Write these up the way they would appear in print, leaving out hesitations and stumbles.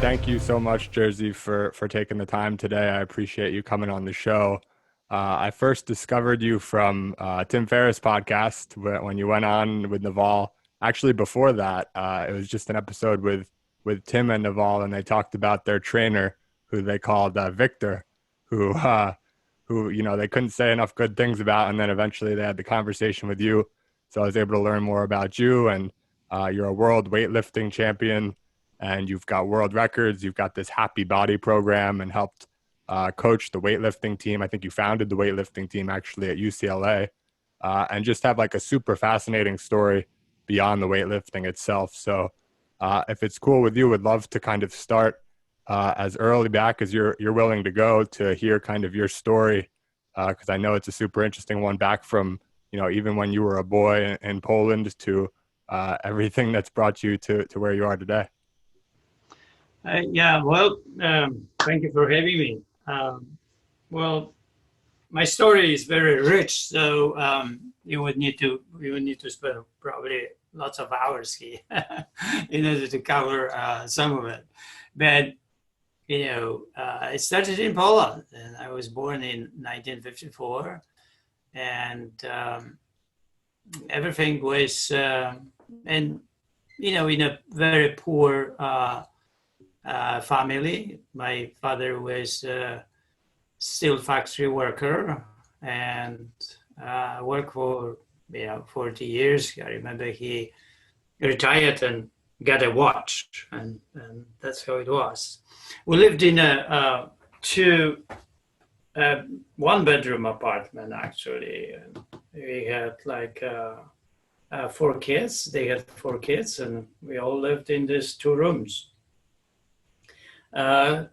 thank you so much, Jerzy, for taking the time today. I appreciate you coming on the show. I first discovered you from Tim Ferriss' podcast when you went on with Naval. Actually, before that, it was just an episode with Tim and Naval, and they talked about their trainer, who they called Victor, who they couldn't say enough good things about, and then eventually they had the conversation with you. So I was able to learn more about you, and you're a world weightlifting champion, and you've got world records. You've got this happy body program, and helped coach the weightlifting team. I think you founded the weightlifting team actually at UCLA, and just have like a super fascinating story beyond the weightlifting itself. So if it's cool with you, would love to kind of start as early back as you're willing to go to hear kind of your story, because I know it's a super interesting one, back from even when you were a boy in Poland to everything that's brought you to where you are today. Yeah, well, thank you for having me. Well, my story is very rich, so you would need to spend probably lots of hours here in order to cover some of it. But I started in Poland, and I was born in 1954, and everything was, in a very poor family. My father was a steel factory worker and worked for 40 years. I remember he retired and got a watch, and that's how it was. We lived in a one bedroom apartment, actually. We had like 4 kids. They had 4 kids, and we all lived in these 2 rooms. But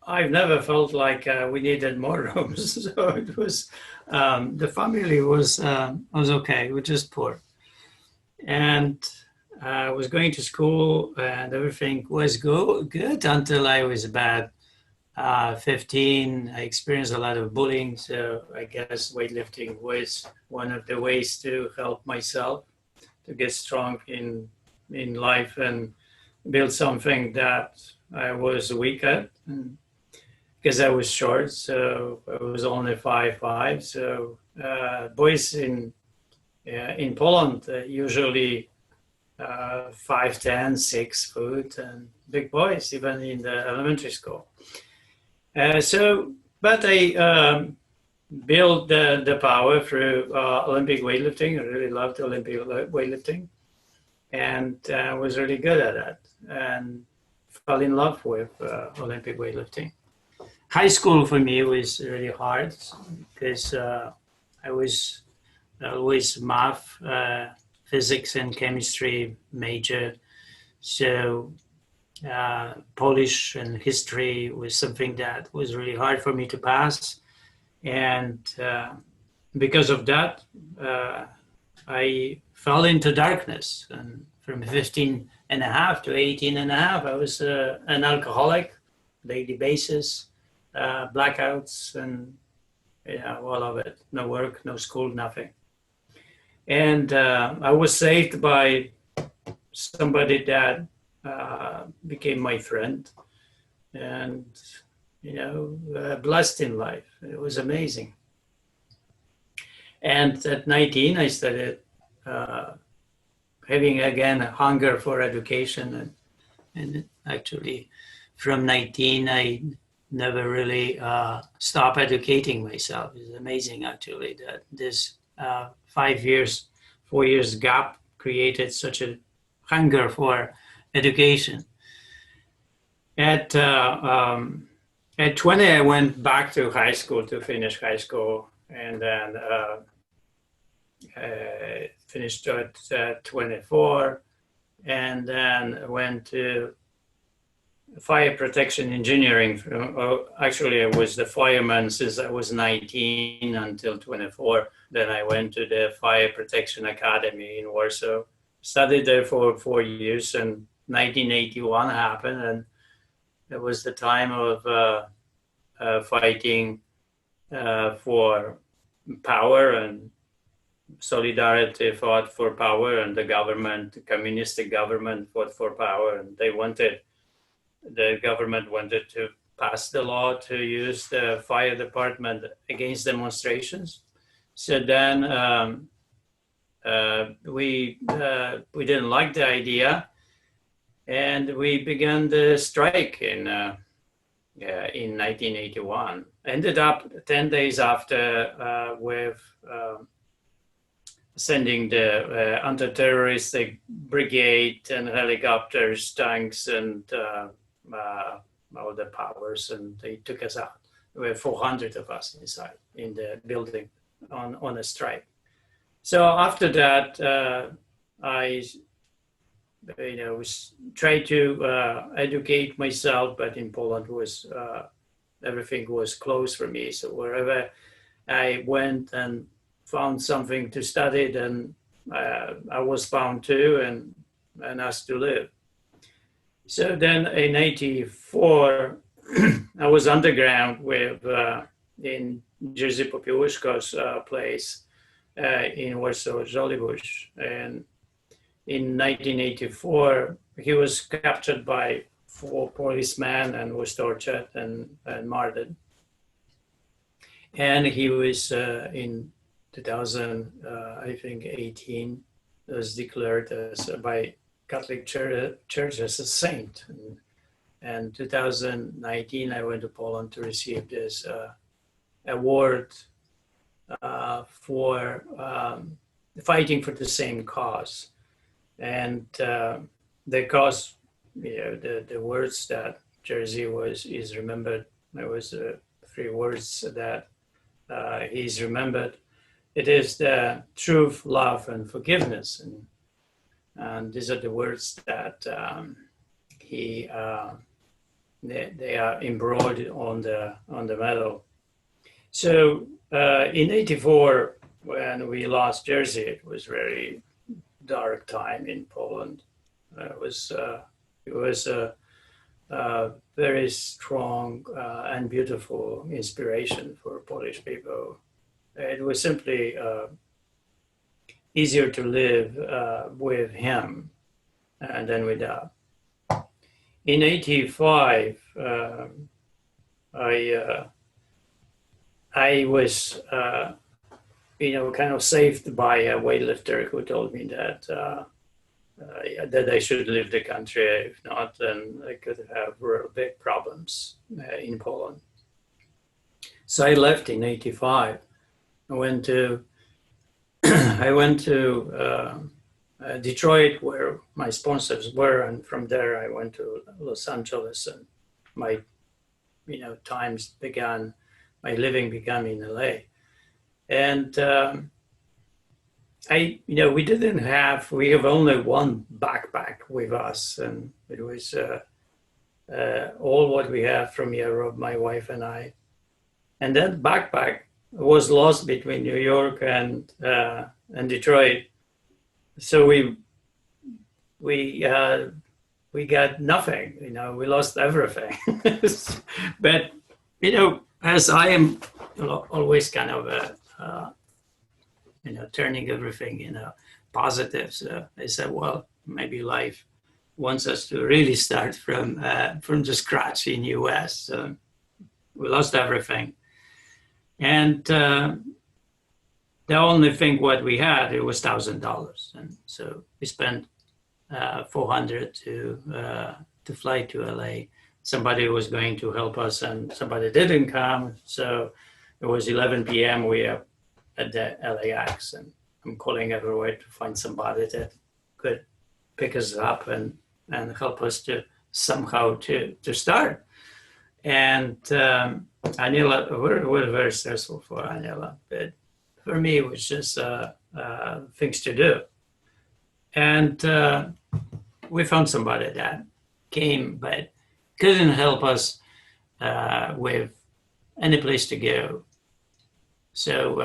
I've never felt like we needed more rooms. So it was, the family was okay. We were just poor. And I was going to school, and everything was good until I was about 15. I experienced a lot of bullying. So I guess weightlifting was one of the ways to help myself to get strong in life and build something that I was weak at, because I was short. So I was only 5'5". So boys in Poland Usually 5'10", 6 foot, and big boys even in the elementary school. But I built the power through Olympic weightlifting. I really loved Olympic weightlifting, and was really good at it, and fell in love with Olympic weightlifting. High school for me was really hard because I was always math, physics, and chemistry major. So Polish and history was something that was really hard for me to pass. And because of that, I fell into darkness. And from 15 and a half to 18 and a half, I was an alcoholic, daily basis, blackouts, and all of it. No work, no school, nothing. And I was saved by somebody that became my friend, and blessed in life. It was amazing. And at 19, I started having again a hunger for education, and actually from 19, I never really stopped educating myself. It's amazing, actually, that this 4 years gap created such a hunger for education. At 20, I went back to high school to finish high school, and then finished at 24, and then went to fire protection engineering. Actually, I was the fireman since I was 19 until 24. Then I went to the Fire Protection Academy in Warsaw, studied there for 4 years, and 1981 happened, and it was the time of fighting for power and Solidarity fought for power, and the government, the communistic government, fought for power, and the government wanted to pass the law to use the fire department against demonstrations. So then we didn't like the idea, and we began the strike in 1981. Ended up 10 days after with sending the anti-terroristic brigade and helicopters, tanks, and all the powers, and they took us out. There were 400 of us inside in the building on a strike. So after that, I was tried to educate myself, but in Poland was everything was closed for me. So wherever I went and found something to study, then I was found to and asked to live. So then in '84, I was underground with in Jerzy Popiełuszko's place in Warsaw, Żoliborz. And in 1984, he was captured by 4 policemen and was tortured and murdered. And he was in 2000, I think 18, was declared as by Catholic Church as a saint. And 2019, I went to Poland to receive this award for fighting for the same cause. And the cause, the words that Jerzy is remembered. There was 3 words that he's remembered. It is the truth, love, and forgiveness, and these are the words that they are embroidered on the medal. So in '84, when we lost Jerzy, it was very dark time in Poland. It was a very strong and beautiful inspiration for Polish people. It was simply easier to live with him than without. In '85, I was, kind of saved by a weightlifter who told me that that I should leave the country. If not, then I could have real big problems in Poland. So I left in '85. I went to Detroit, where my sponsors were, and from there I went to Los Angeles, and my living began in LA. And we have only one backpack with us, and it was all what we have from Europe, my wife and I. And that backpack was lost between New York and Detroit. So we got nothing, we lost everything. But, as I am always kind of turning everything, positives, I said, well, maybe life wants us to really start from the scratch in US. We lost everything. And the only thing what we had, it was $1,000. And so we spent $400 to fly to LA. Somebody was going to help us and somebody didn't come. So it was 11 p.m. We are at the LAX, and I'm calling everywhere to find somebody that could pick us up and help us to somehow to start. And Aniela, we're very stressful for Aniela, but for me, it was just things to do. And we found somebody that came, but couldn't help us with any place to go. So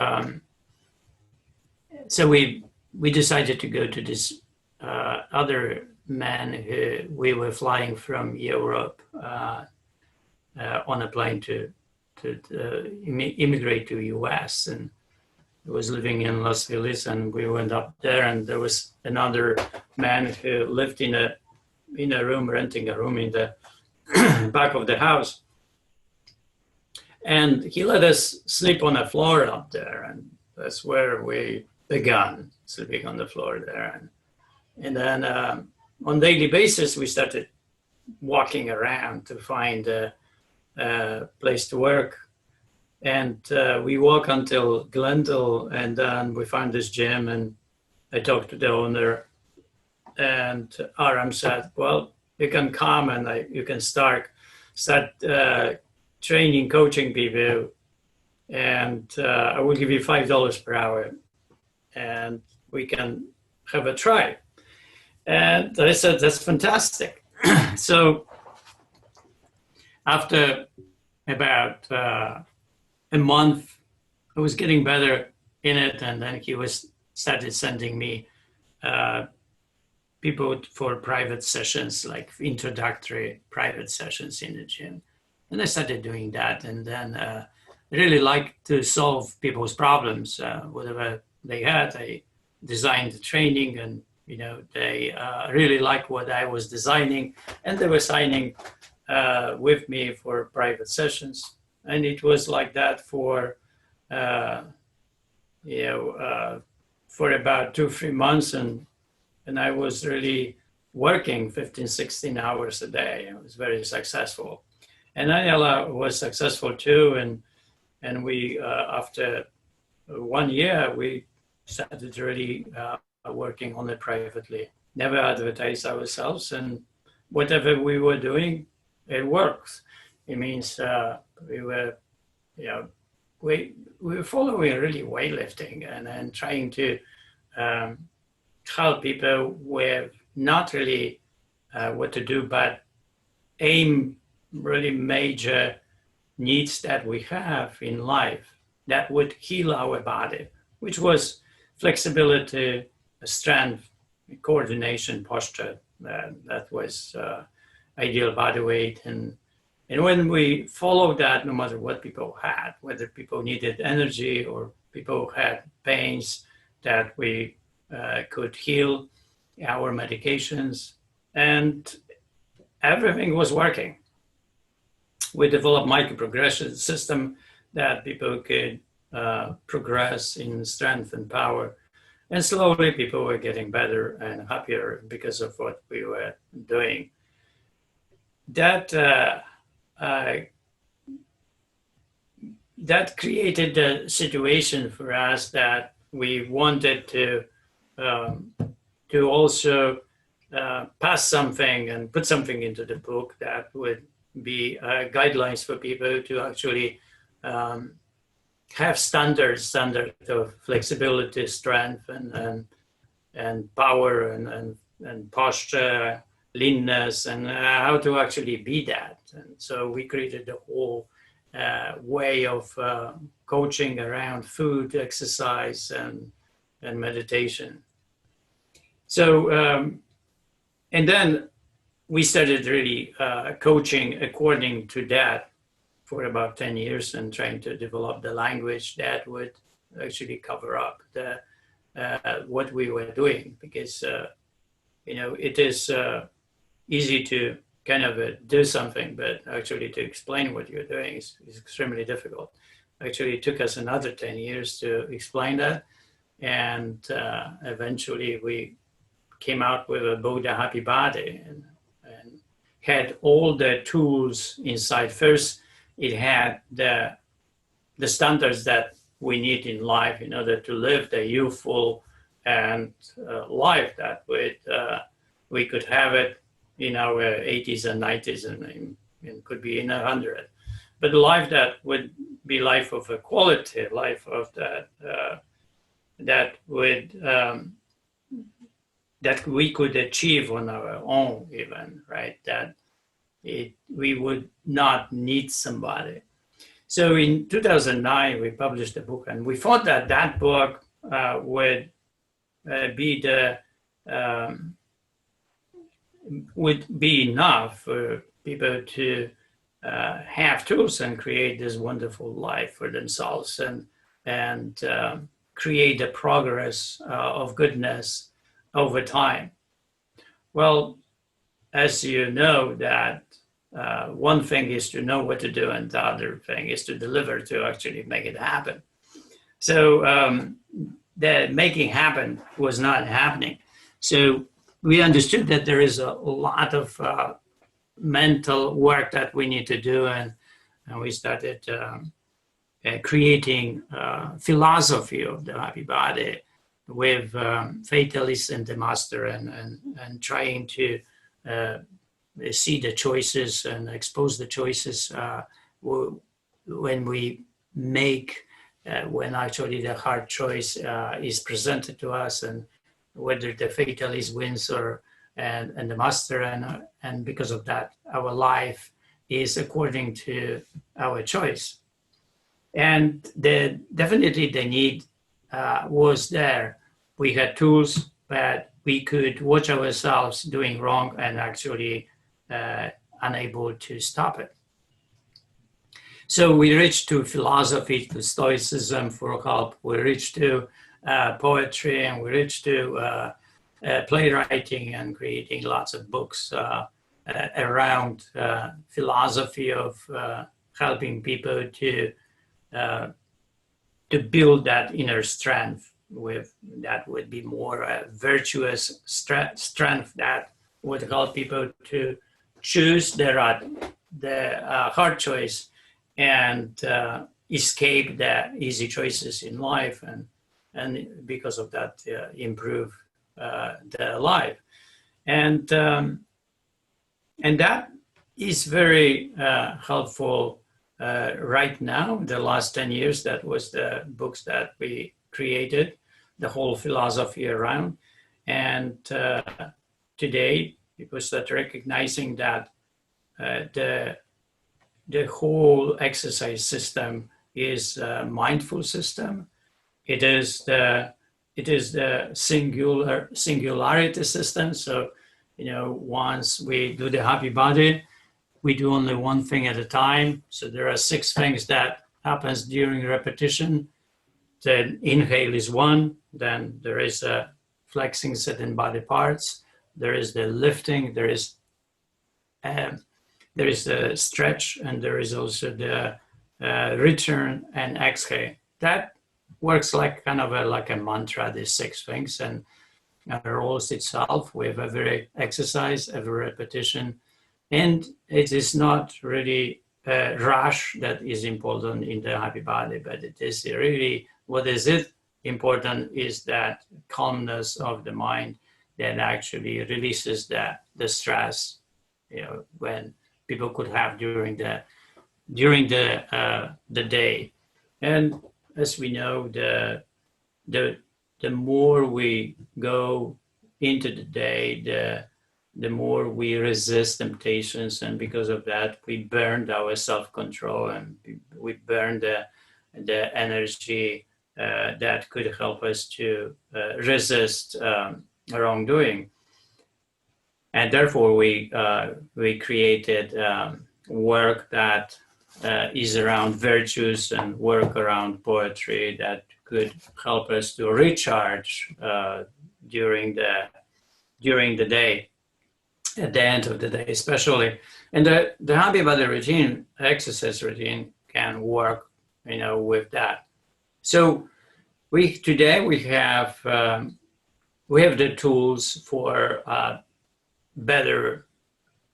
so we decided to go to this other man who we were flying from Europe on a plane to immigrate to US. And was living in Las Vegas, and we went up there, and there was another man who lived in a room, renting a room in the back of the house. And he let us sleep on the floor up there, and that's where we began sleeping on the floor there. And then on a daily basis, we started walking around to find a place to work. And we walk until Glendale, and then we found this gym, and I talked to the owner, and Aram said, well, you can come and you can start training, coaching people, and I will give you $5 per hour, and we can have a try. And I said, that's fantastic. So after about a month, I was getting better in it, and then he started sending me people for private sessions, like introductory private sessions in the gym. And I started doing that, and then I really liked to solve people's problems, whatever they had. I designed the training, and they really liked what I was designing, and they were signing with me for private sessions. And it was like that for about 2-3 months, and I was really working 15-16 hours a day. I was very successful, and Aniela was successful too. And we after 1 year, we started really working on it privately. Never advertised ourselves, and whatever we were doing, it works. It means we were following really weightlifting and trying to help people with not really what to do, but aim really major needs that we have in life that would heal our body, which was flexibility, strength, coordination, posture. That was ideal body weight. And when we followed that, no matter what people had, whether people needed energy or people had pains, that we could heal our medications, and everything was working. We developed micro-progression system that people could progress in strength and power. And slowly people were getting better and happier because of what we were doing. That created the situation for us that we wanted to also pass something and put something into the book that would be guidelines for people to actually have standards of flexibility, strength, and power, and posture, leanness, and how to actually be that. And so we created a whole way of coaching around food, exercise, and meditation. So, and then we started really coaching according to that for about 10 years, and trying to develop the language that would actually cover up what we were doing, because it is easy to kind of do something, but actually to explain what you're doing is extremely difficult. Actually, it took us another 10 years to explain that, and eventually we came out with a Buddha Happy Body, and had all the tools inside. First, it had the standards that we need in life in order to live the youthful and life that we could have it in our 80s and 90s, and could be in 100. But a life that would be life of equality, life of that we could achieve on our own, even, right? That we would not need somebody. So in 2009, we published a book, and we thought that book would be enough for people to have tools and create this wonderful life for themselves, and create the progress of goodness over time? Well, as you know, that one thing is to know what to do, and the other thing is to deliver, to actually make it happen. So the making happen was not happening. So we understood that there is a lot of mental work that we need to do, and we started creating philosophy of the happy body with fatalists and the master, and trying to see the choices and expose the choices when we make, when actually the hard choice is presented to us, and whether the fatalist wins or and the master, and because of that, our life is according to our choice. And definitely the need was there. We had tools, but we could watch ourselves doing wrong and actually unable to stop it. So we reached to philosophy, to Stoicism for help. We reached to poetry, and we reached to playwriting and creating lots of books around philosophy of helping people to build that inner strength. With that would be more virtuous strength that would help people to choose the hard choice and escape the easy choices in life, and because of that improve their life. And that is very helpful right now. The last 10 years, that was the books that we created, the whole philosophy around. And today, people start recognizing that the whole exercise system is a mindful system. It is the singularity system. So, once we do the happy body, we do only one thing at a time. So there are 6 things that happens during repetition. The inhale is one. Then there is a flexing certain body parts. There is the lifting. There is the stretch, and there is also the return and exhale. That works like kind of like a mantra, these 6 things, and rolls itself with every exercise, every repetition. And it is not really a rush that is important in the happy body, but it is really, what is it important is that calmness of the mind that actually releases the stress, when people could have during the day. And as we know, the more we go into the day, the more we resist temptations, and because of that, we burned our self-control, and we burned the energy that could help us to resist wrongdoing. And therefore, we created work that is around virtues, and work around poetry that could help us to recharge during the day, at the end of the day especially. And the happy body routine, exercise routine, can work with that. So today we have the tools for better,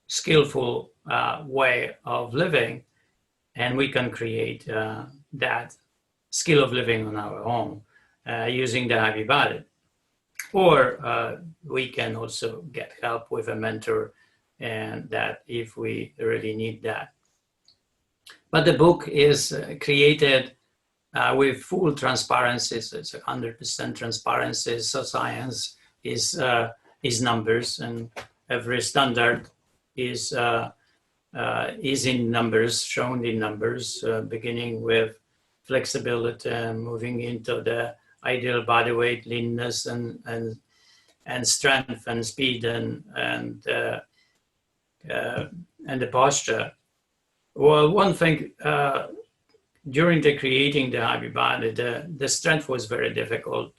skillful way of living, and we can create that skill of living on our own using the happy body. Or we can also get help with a mentor, and that if we really need that. But the book is created with full transparency. So it's 100% transparency. So science is numbers, and every standard is in numbers, shown in numbers, beginning with flexibility and moving into the ideal body weight, leanness, and strength and speed and the posture. Well, one thing during the creating the happy body, the strength was very difficult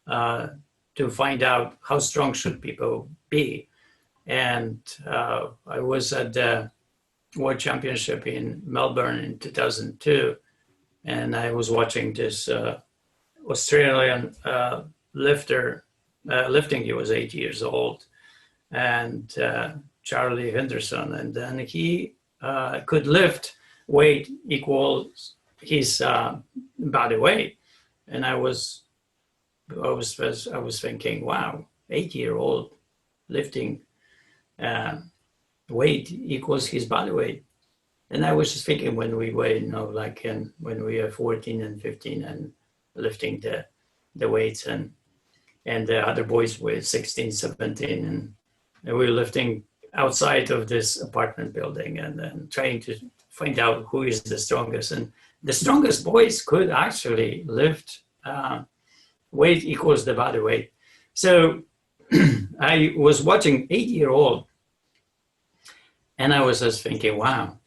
uh, to find out how strong should people be. And I was at the World Championship in Melbourne in 2002, and I was watching this Australian lifter lifting. He was 8 years old, and Charlie Henderson, and then he could lift weight equals his body weight, and I was thinking, wow, 8 year old lifting uh, weight equals his body weight. And I was just thinking when we were, like when we were 14 and 15 and lifting the weights, and the other boys were 16, 17, and we were lifting outside of this apartment building and then trying to find out who is the strongest. And the strongest boys could actually lift weight equals the body weight. So I was watching 8-year-old, and I was just thinking, wow,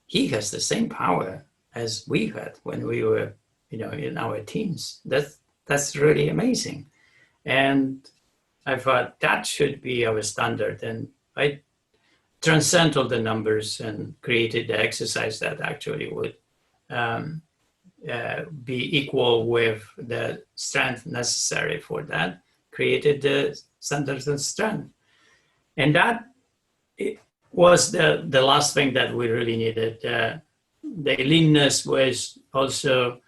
he has the same power as we had when we were, in our teens. That's really amazing. And I thought that should be our standard. And I transcend all the numbers and created the exercise that actually would be equal with the strength necessary for that, created the standards and strength. And that was the last thing that we really needed. The leanness was also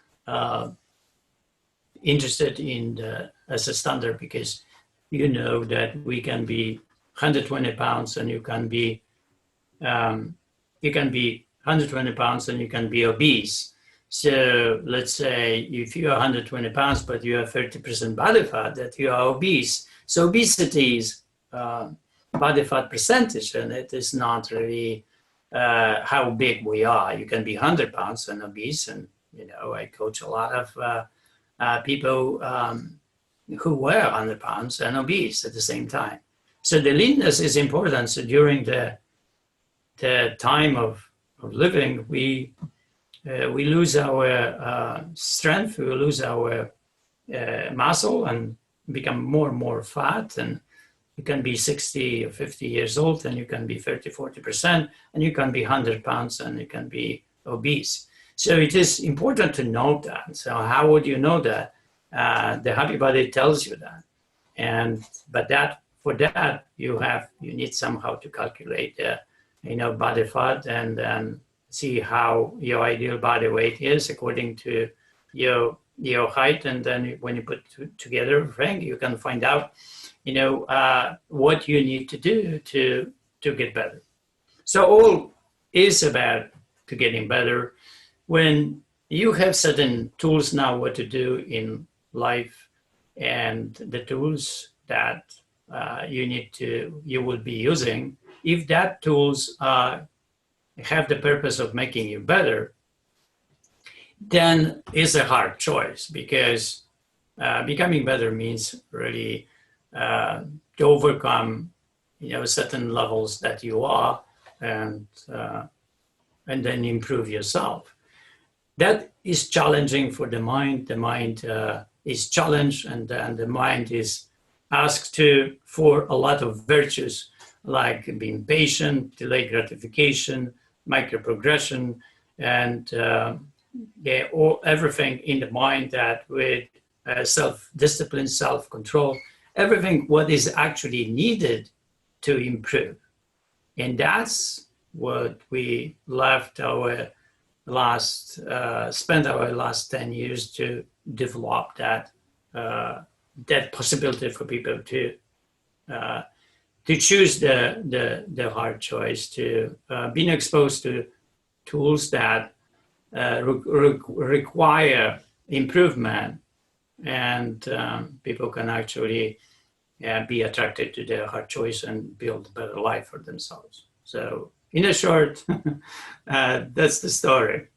interested in as a standard, because that we can be 120 pounds and you can be 120 pounds and you can be obese. So let's say if you are 120 pounds but you have 30% body fat, that you are obese. So obesity is body fat percentage, and it is not really how big we are. You can be 100 pounds and obese, and I coach a lot of people who were 100 pounds and obese at the same time. So the leanness is important. So during the time of living, we lose our strength, we lose our muscle, and become more and more fat. And you can be 60 or 50 years old, and you can be 30, 40%, and you can be 100 pounds, and you can be obese. So it is important to know that. So how would you know that? The Happy Body tells you that. But for that, you need somehow to calculate body fat, and then see how your ideal body weight is according to your height. And then when you put together everything, you can find out what you need to do to get better. So all is about to getting better. When you have certain tools now what to do in life, and the tools that you will be using, if that tools have the purpose of making you better, then it's a hard choice, because becoming better means really to overcome certain levels that you are, and then improve yourself. That is challenging for the mind. The mind is challenged, and the mind is asked for a lot of virtues, like being patient, delayed gratification, micro-progression, and everything in the mind that with self-discipline, self-control, everything what is actually needed to improve. And that's what we spent our last 10 years to develop, that possibility for people to choose the hard choice, to being exposed to tools that require improvement, and people can actually be attracted to their hard choice and build a better life for themselves. So in a short, that's the story.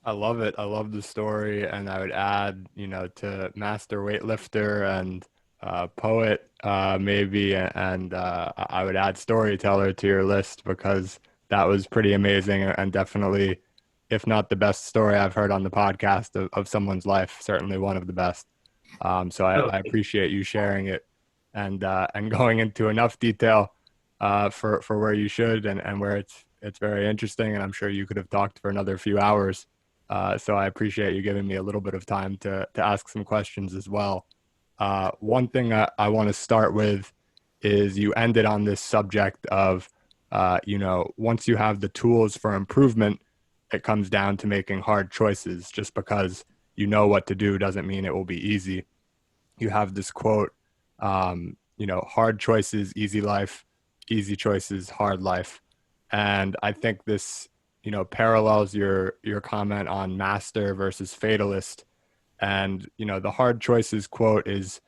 I love it. I love the story, and I would add, to master weightlifter and poet, maybe, and I would add storyteller to your list, because that was pretty amazing, and definitely if not the best story I've heard on the podcast of someone's life, certainly one of the best. So I Okay. appreciate you sharing it and going into enough detail for where you should and where it's very interesting. And I'm sure you could have talked for another few hours. So I appreciate you giving me a little bit of time to ask some questions as well. One thing I want to start with is you ended on this subject of, once you have the tools for improvement, it comes down to making hard choices. Just because you know what to do doesn't mean it will be easy. You have this quote, hard choices, easy life, easy choices, hard life. And I think this, parallels your comment on master versus fatalist. And, the hard choices quote is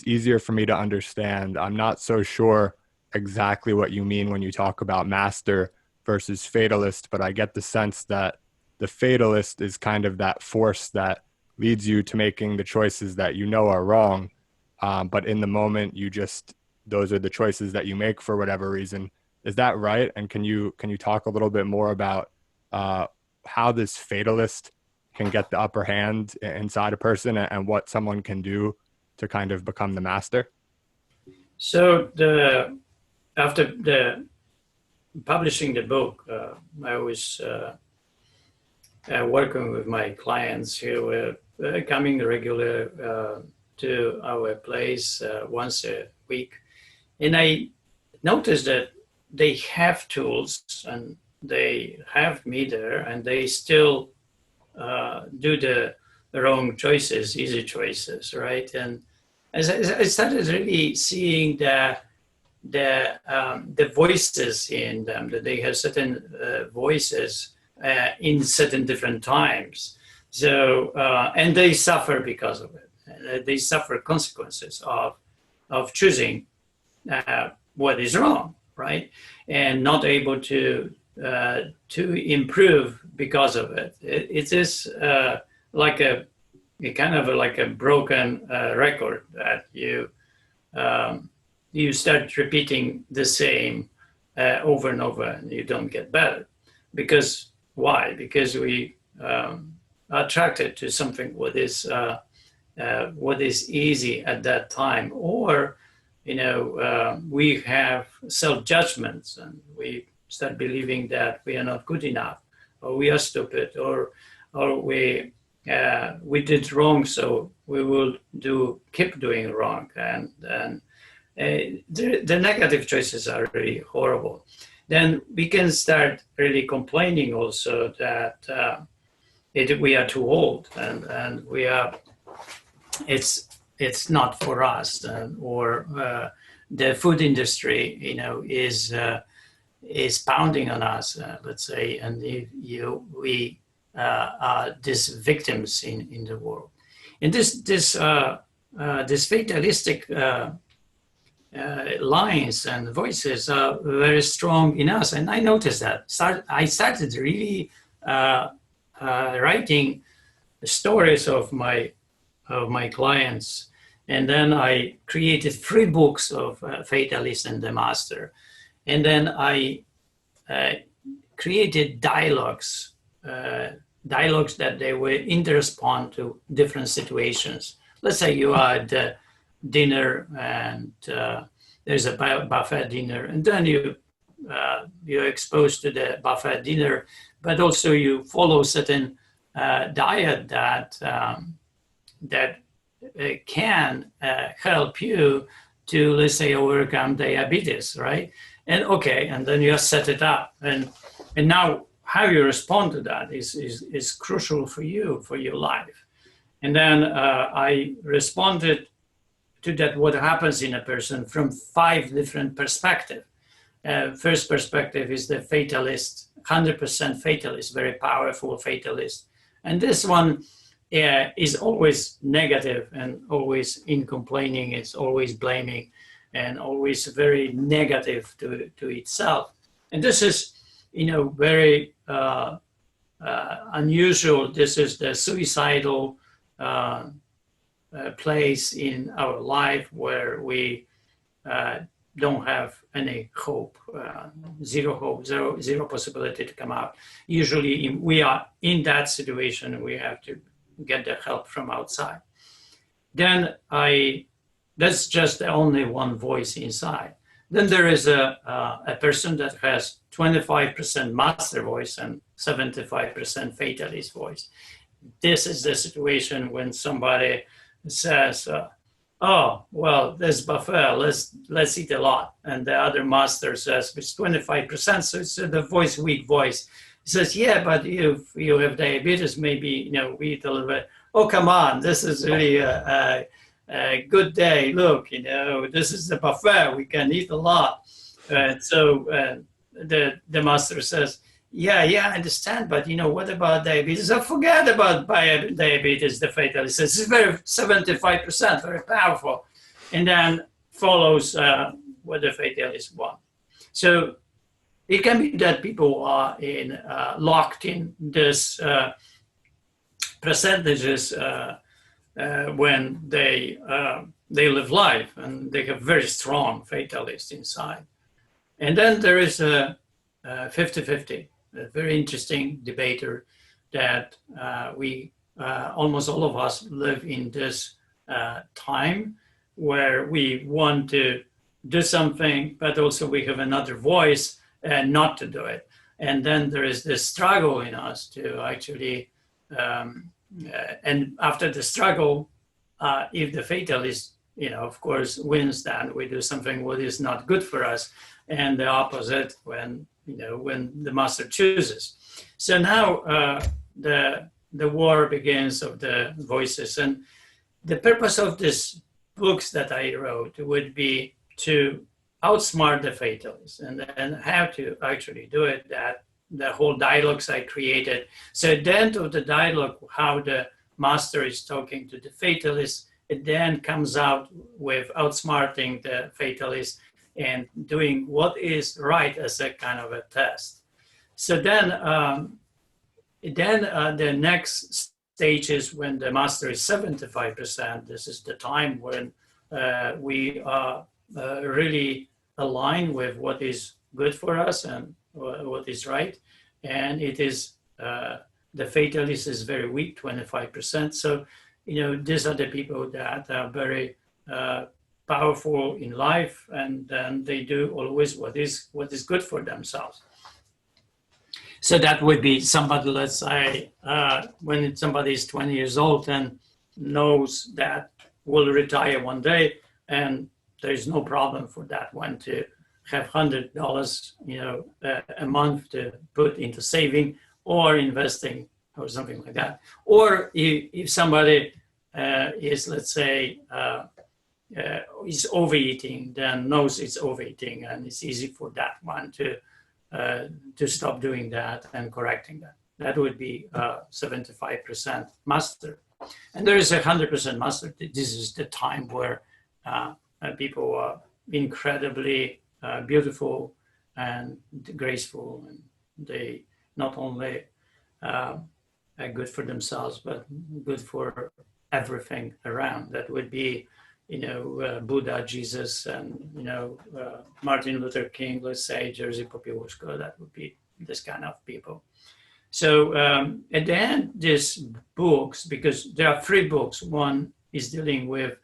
easier for me to understand. I'm not so sure exactly what you mean when you talk about master versus fatalist, but I get the sense that the fatalist is kind of that force that leads you to making the choices that you know are wrong. But in the moment, those are the choices that you make for whatever reason. Is that right? And can you talk a little bit more about how this fatalist can get the upper hand inside a person and what someone can do to kind of become the master? So after the publishing the book, I was working with my clients who were coming regular to our place once a week, and I noticed that they have tools and they have me there, and they still do the wrong choices, easy choices, right? And as I started really seeing the voices in them, that they have certain voices in certain different times. So and they suffer because of it. They suffer consequences of choosing what is wrong, right? And not able to improve because of it. It is like a kind of like a broken record that you start repeating the same over and over, and you don't get better. Because why? Because we are attracted to something what is easy at that time, or we have self-judgments and we start believing that we are not good enough, or we are stupid, or we did wrong, so we will keep doing wrong, and the negative choices are really horrible. Then we can start really complaining also that we are too old, and we are it's not for us, or the food industry is pounding on us, let's say, and we are these victims in the world. And this fatalistic lines and voices are very strong in us, and I noticed that. I started really writing stories of my clients, and then I created 3 books of Fatalist and the Master, and then I created dialogues that they were interrespond to different situations. Let's say you are at the dinner and there's a buffet dinner, and then you're exposed to the buffet dinner, but also you follow certain diet that can help you to, let's say, overcome diabetes, right? And then you set it up, and now how you respond to that is crucial for you, for your life. And then I responded to that, what happens in a person, from 5 different perspectives. First perspective is the fatalist, 100% fatalist, very powerful fatalist. And this one is always negative and always in complaining, it's always blaming and always very negative to itself. And this is, very unusual. This is the suicidal place in our life where we don't have any hope, zero hope, zero possibility to come out. Usually we are in that situation, we have to get the help from outside. Then that's just only one voice inside. Then there is a person that has 25% master voice and 75% fatalist voice. This is the situation when somebody says, oh, well, this buffet, let's eat a lot. And the other master says, it's 25%, so it's the voice, weak voice. He says, yeah, but if you have diabetes, maybe, we eat a little bit. Oh, come on, this is really a good day. Look, this is the buffet. We can eat a lot. So the master says, yeah, I understand. But, what about diabetes? I forget about diabetes, the fatalist says. It's very 75%, very powerful. And then follows what the fatalist want. So it can be that people are locked in this percentages when they live life, and they have very strong fatalist inside. And then there is a 50-50, a very interesting debater that we almost all of us live in this time where we want to do something, but also we have another voice not to do it. And then there is this struggle in us to actually and after the struggle, if the fatalist, of course, wins, then we do something what is not good for us, and the opposite when the master chooses. So now the war begins of the voices, and the purpose of these books that I wrote would be to outsmart the fatalists, and how to actually do it. That the whole dialogues I created. So at the end of the dialogue, how the master is talking to the fatalist, it then comes out with outsmarting the fatalist and doing what is right as a kind of a test. So then the next stage is when the master is 75%. This is the time when we are really aligned with what is good for us and what is right. And it is the fatalist is very weak, 25%. So these are the people that are very powerful in life, and then they do always what is good for themselves. So that would be somebody, let's say, when somebody is 20 years old and knows that will retire one day, and there's no problem for that one to have $100, a month to put into saving or investing or something like that. Or if somebody is, let's say, is overeating, then knows it's overeating, and it's easy for that one to stop doing that and correcting that. That would be 75% master. And there is 100% master. This is the time where people are incredibly beautiful and graceful, and they not only are good for themselves, but good for everything around. That would be, Buddha, Jesus, and Martin Luther King, let's say, Jerzy Popiełuszko. That would be this kind of people. So at the end, these books, because there are 3 books. One is dealing with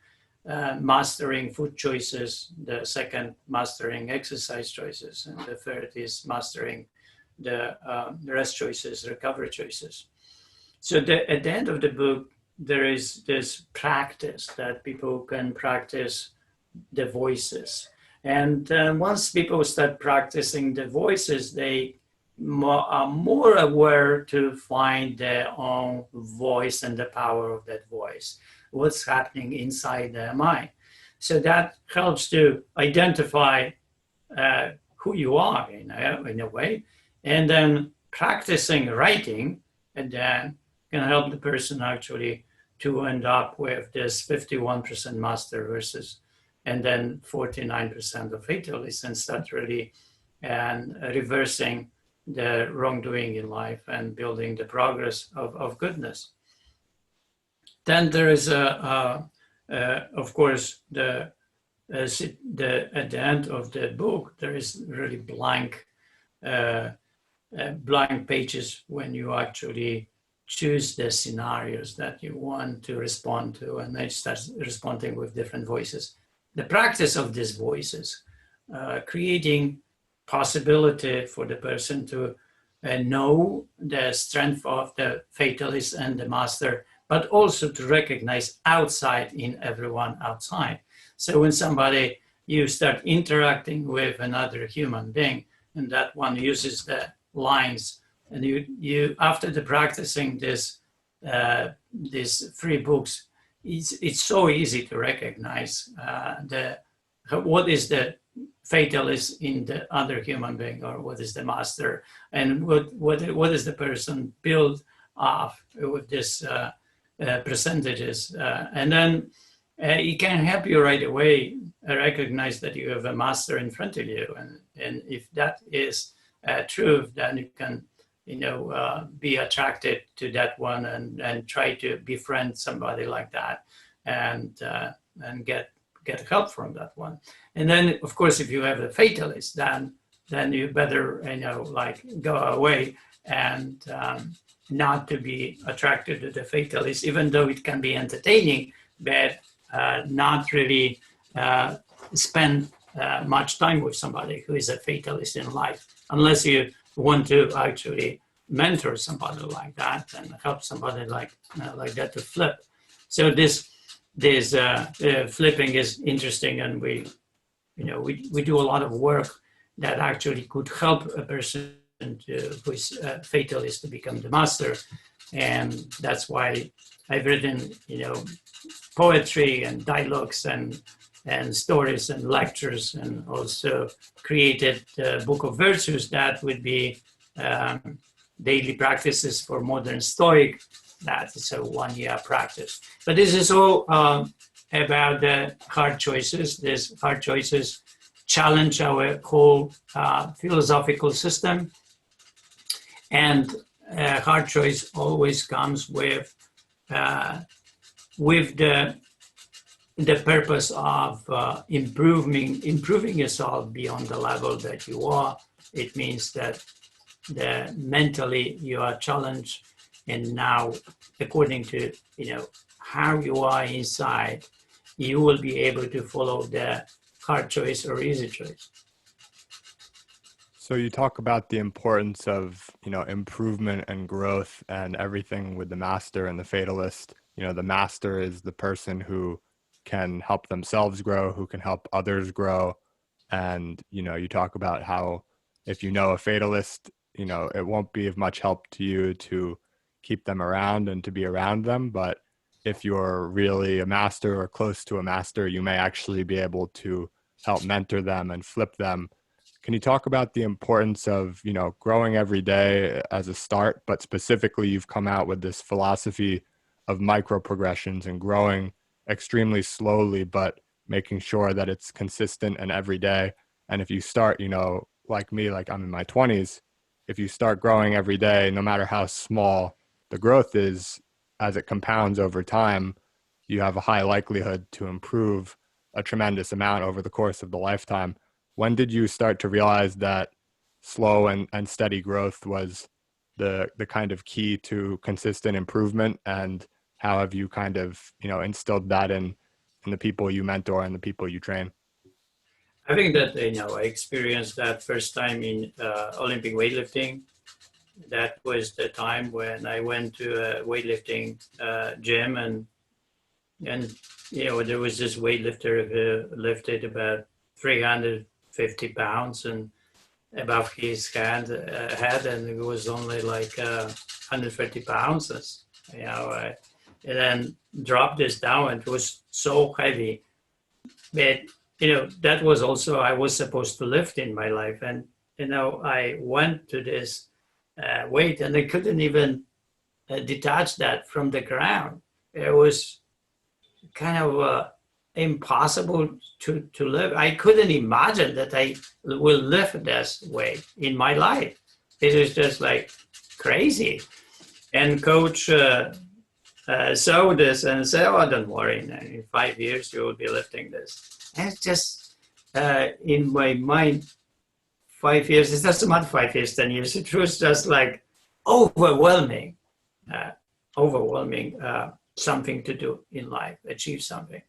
mastering food choices, the second mastering exercise choices, and the third is mastering the rest choices, recovery choices. So at the end of the book, there is this practice that people can practice the voices. And once people start practicing the voices, they are more aware to find their own voice and the power of that voice, what's happening inside their mind. So that helps to identify who you are in a way. And then practicing writing, and then can help the person actually to end up with this 51% master versus, and then 49% of fatalists, and start really reversing the wrongdoing in life and building the progress of goodness. Then there is, of course, the at the end of the book, there is really uh, blank pages when you actually choose the scenarios that you want to respond to, and they start responding with different voices. The practice of these voices, creating possibility for the person to know the strength of the fatalist and the master, but also to recognize outside in everyone outside. So when you start interacting with another human being, and that one uses the lines, and you after the practicing these 3 books, it's so easy to recognize what is the fatalist in the other human being, or what is the master, and what is the person built off with this percentages, and then it can help you right away recognize that you have a master in front of you, and if that is true, then you can be attracted to that one, and try to befriend somebody like that, and get help from that one. And then, of course, if you have a fatalist, then you better go away and not to be attracted to the fatalist, even though it can be entertaining, but not really spend much time with somebody who is a fatalist in life, unless you want to actually mentor somebody like that and help somebody like that to flip. So this flipping is interesting, and we do a lot of work that actually could help a person who is a fatalist to become the master, and that's why I've written poetry and dialogues and stories and lectures, and also created a book of virtues that would be daily practices for modern Stoic. That is a 1-year practice. But this is all about the hard choices. These hard choices challenge our whole philosophical system, and hard choice always comes with the purpose of improving yourself beyond the level that you are. It means that mentally you are challenged, and now, according to how you are inside, you will be able to follow the hard choice or easy choice. So you talk about the importance of improvement and growth and everything with the master and the fatalist. The master is the person who can help themselves grow, who can help others grow. And, you talk about how if a fatalist, it won't be of much help to you to keep them around and to be around them. But if you're really a master or close to a master, you may actually be able to help mentor them and flip them. Can you talk about the importance of, growing every day as a start, but specifically you've come out with this philosophy of micro progressions and growing extremely slowly, but making sure that it's consistent and every day. And if you start, like me, like I'm in my 20s, if you start growing every day, no matter how small the growth is, as it compounds over time, you have a high likelihood to improve a tremendous amount over the course of the lifetime. When did you start to realize that slow and steady growth was the kind of key to consistent improvement, and how have you kind of instilled that in the people you mentor and the people you train? I think that I experienced that first time in Olympic weightlifting. That was the time when I went to a weightlifting gym, and there was this weightlifter who lifted about 350 pounds and above his head, and it was only like 130 pounds. And then dropped this down, and it was so heavy. But that was also I was supposed to lift in my life, and I went to this weight, and I couldn't even detach that from the ground. It was kind of impossible to live. I couldn't imagine that I will lift this weight in my life. It was just like crazy. And coach saw this and said, "Oh, don't worry, in 5 years you will be lifting this." And it's just in my mind, 5 years, it doesn't matter 5 years, 10 years, it was just like overwhelming, uh, overwhelming something to do in life, achieve something.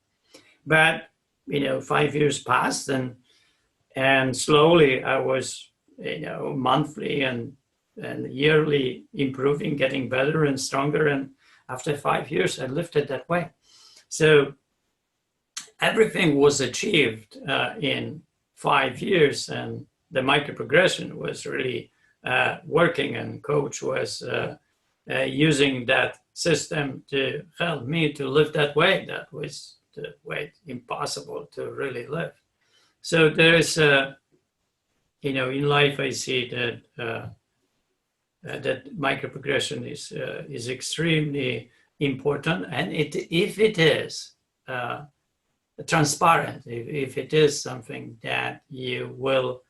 But, 5 years passed, and slowly I was, monthly and yearly improving, getting better and stronger. And after 5 years, I lifted that way. So everything was achieved in 5 years, and the micro progression was really working, and coach was using that system to help me to live that way. That was the way impossible to really live. So there is in life I see that micro progression is extremely important, and if it is transparent, if it is something that you will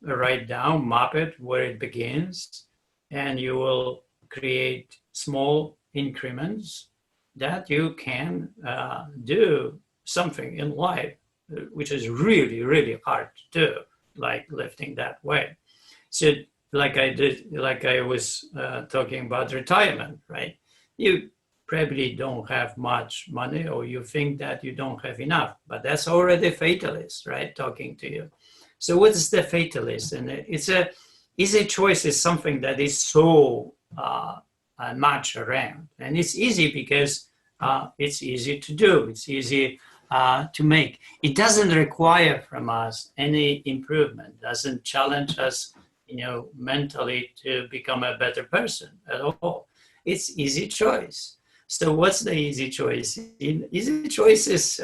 write down, map it where it begins, and you will create small increments that you can do something in life, which is really, really hard to do, like lifting that way. So like I was talking about retirement, right? You probably don't have much money, or you think that you don't have enough, but that's already fatalist, right? Talking to you. So what is the fatalist? And it's a easy choice is something that is so much around, and it's easy because it's easy to do. It's easy to make. It doesn't require from us any improvement. Doesn't challenge us, mentally to become a better person at all. It's easy choice. So what's the easy choice? Easy choice is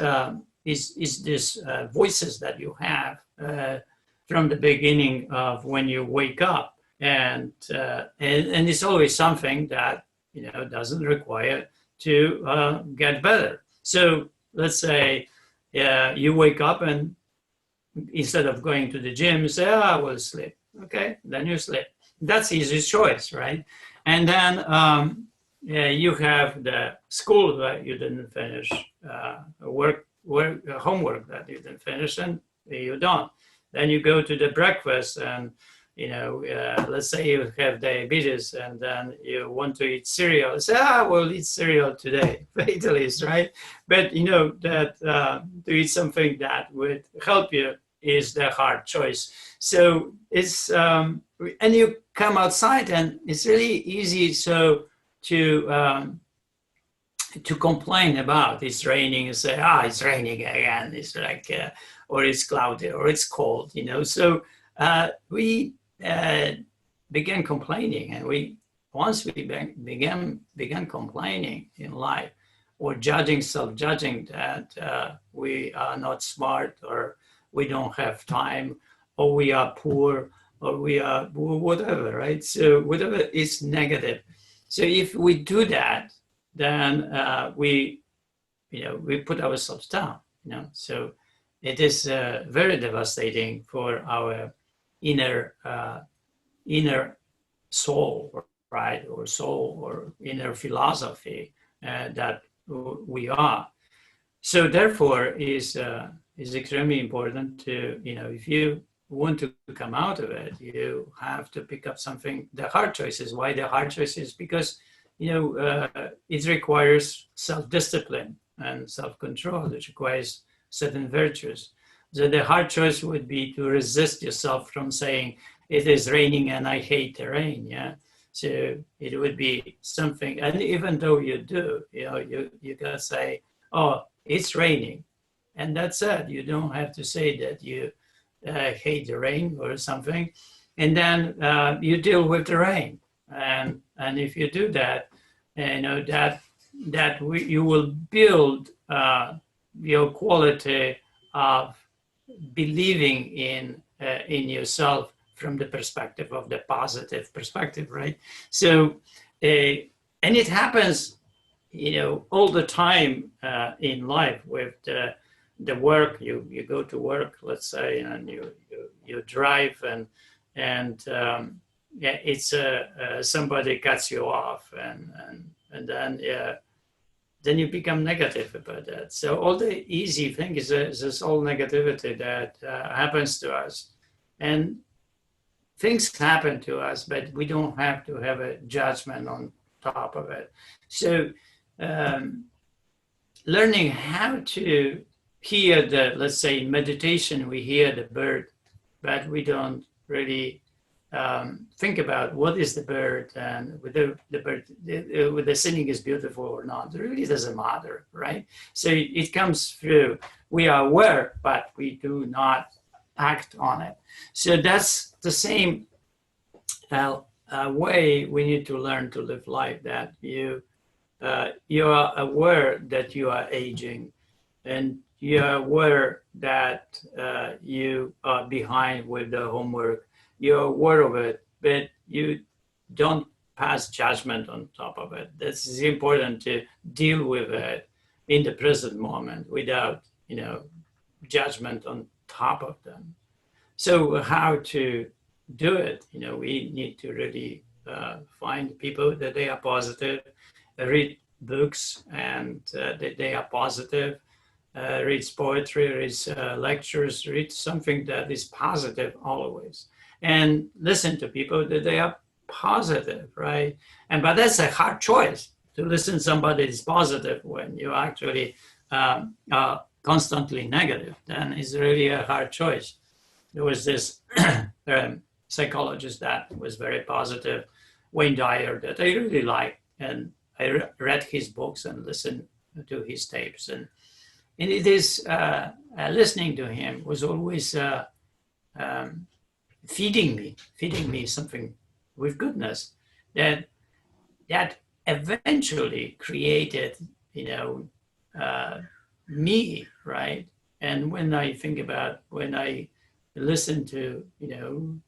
this voices that you have from the beginning of when you wake up, and it's always something that doesn't require to get better. So let's say you wake up, and instead of going to the gym, you say, "Oh, I will sleep." Okay, then you sleep. That's easy choice, right? And then you have the school that you didn't finish, homework that you didn't finish, and you don't. Then you go to the breakfast, and let's say you have diabetes, and then you want to eat cereal. Say, we'll eat cereal today. Fatalist, right? But that to eat something that would help you is the hard choice. So it's and you come outside, and it's really easy to complain about it's raining, and say, it's raining again. It's like or it's cloudy, or it's cold. So we began complaining, and once we began complaining in life, or self-judging that we are not smart, or we don't have time, or we are poor, or we are whatever, right? So whatever is negative. So if we do that, then we put ourselves down. So it is very devastating for our inner soul, right, or soul, or inner philosophy that we are. So therefore, is extremely important to if you want to come out of it, you have to pick up something. The hard choices. Why the hard choices? Because it requires self-discipline and self-control. It requires certain virtues. So the hard choice would be to resist yourself from saying, it is raining and I hate the rain. Yeah. So it would be something, and even though you do, you gotta say, oh, it's raining. And that's it. You don't have to say that you hate the rain or something. And then you deal with the rain. And if you do that, you will build your quality of believing in yourself from the perspective of the positive perspective, right? So, and it happens, all the time in life with the work. You go to work, let's say, and you drive, and it's somebody cuts you off, and then then you become negative about that. So all the easy thing is this all negativity that happens to us. And things happen to us, but we don't have to have a judgment on top of it. So um, learning how to hear the, let's say in meditation, we hear the bird, but we don't really think about what is the bird and whether the bird, whether the singing is beautiful or not. It really doesn't matter, right? So it comes through. We are aware, but we do not act on it. So that's the same way we need to learn to live life, that you are aware that you are aging, and you are aware that you are behind with the homework. You're aware of it, but you don't pass judgment on top of it. That's important, to deal with it in the present moment without, judgment on top of them. So how to do it? We need to really find people that they are positive, read books and that they are positive, read poetry, read lectures, read something that is positive always, and listen to people that they are positive, right? But that's a hard choice, to listen to somebody that's positive when you actually are constantly negative. Then it's really a hard choice. There was this psychologist that was very positive, Wayne Dyer, that I really liked, and I read his books and listened to his tapes, and it is listening to him was always feeding me something with goodness that eventually created, me, right? And when I think about, when I listen to,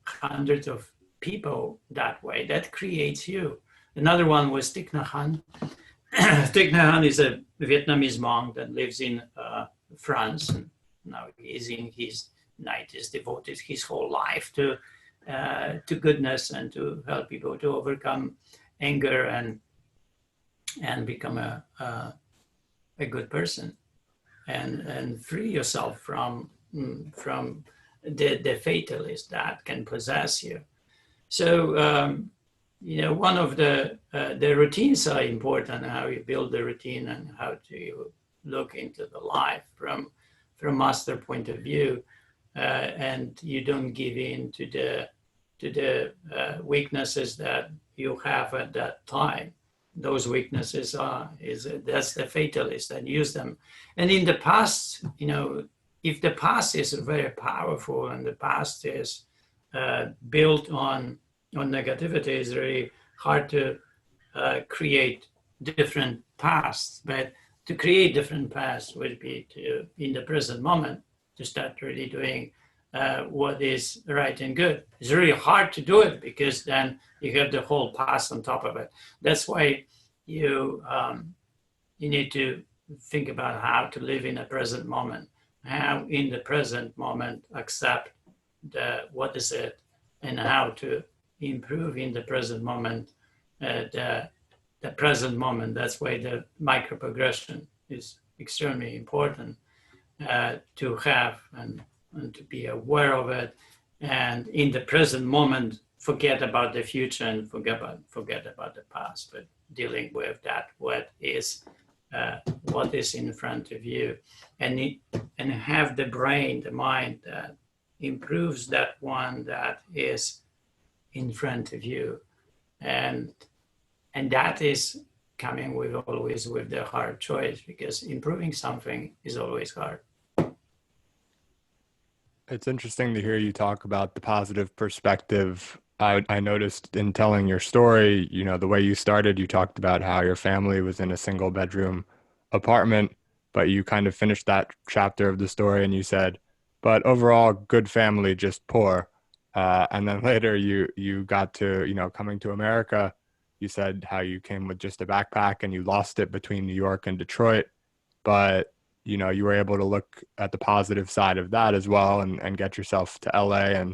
hundreds of people that way, that creates you. Another one was Thich Nhat Hanh. Thich Nhat Hanh is a Vietnamese monk that lives in France, and now he's in his 90s, devoted his whole life to goodness and to help people to overcome anger and become a good person, and free yourself from the fatalist that can possess you. So one of the routines are important, how you build the routine and how to look into the life from master point of view, and you don't give in to the weaknesses that you have at that time. Those weaknesses that's the fatalist, and use them. And in the past, if the past is very powerful and the past is built on negativity, it's very hard to create different pasts. But to create different paths would be to, in the present moment, to start really doing what is right and good. It's really hard to do it because then you have the whole past on top of it. That's why you need to think about how to live in the present moment, how in the present moment accept what is it, and how to improve in the present moment, the present moment. That's why the micro progression is extremely important to have and to be aware of it. And in the present moment, forget about the future and forget about the past, but dealing with that, what is in front of you, and have the brain, the mind that improves that one that is in front of you, and that is coming with always with the hard choice, because improving something is always hard. It's interesting to hear you talk about the positive perspective. I noticed in telling your story, the way you started, you talked about how your family was in a single bedroom apartment, but you kind of finished that chapter of the story and you said, but overall, good family, just poor. And then later you got to, coming to America, you said how you came with just a backpack and you lost it between New York and Detroit, but you were able to look at the positive side of that as well, and get yourself to LA,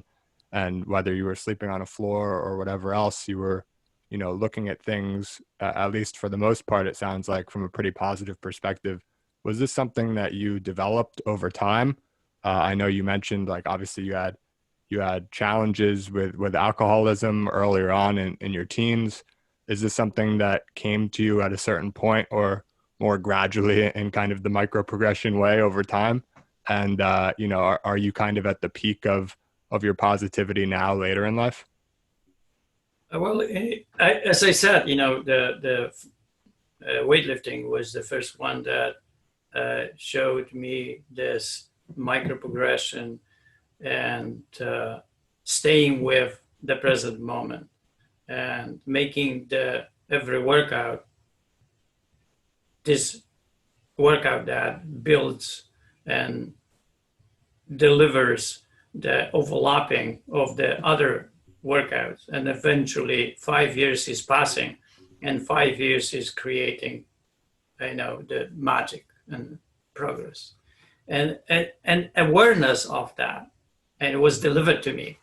and whether you were sleeping on a floor or whatever else, you were looking at things, at least for the most part, it sounds like from a pretty positive perspective. Was this something that you developed over time? I know you mentioned, like, obviously you had challenges with alcoholism earlier on in your teens. Is this something that came to you at a certain point, or more gradually in kind of the micro progression way over time? And are you kind of at the peak of your positivity now later in life? Well, as I said, the weightlifting was the first one that showed me this micro progression and staying with the present moment and making the every workout this workout that builds and delivers the overlapping of the other workouts. And eventually 5 years is passing and 5 years is creating, the magic and progress and awareness of that. And it was delivered to me.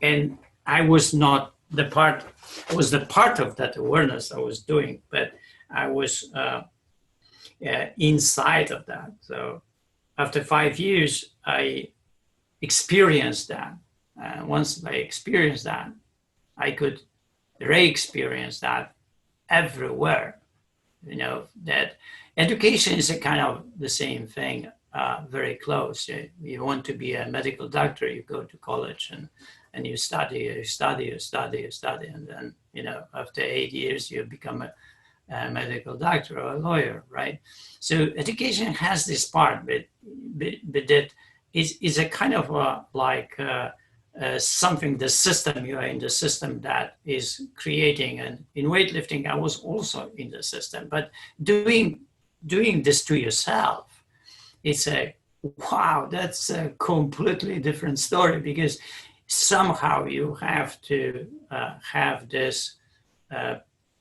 And I was not the part, I was the part of that awareness I was doing, but I was inside of that. So after 5 years, I experienced that. Once I experienced that, I could re-experience that everywhere. That education is a kind of the same thing, very close. You want to be a medical doctor, you go to college and you study, and then, after 8 years, you become a medical doctor or a lawyer, right? So education has this part, but that is a kind of something, the system, you are in the system that is creating. And in weightlifting, I was also in the system, but doing this to yourself, it's wow, that's a completely different story, because somehow you have to have this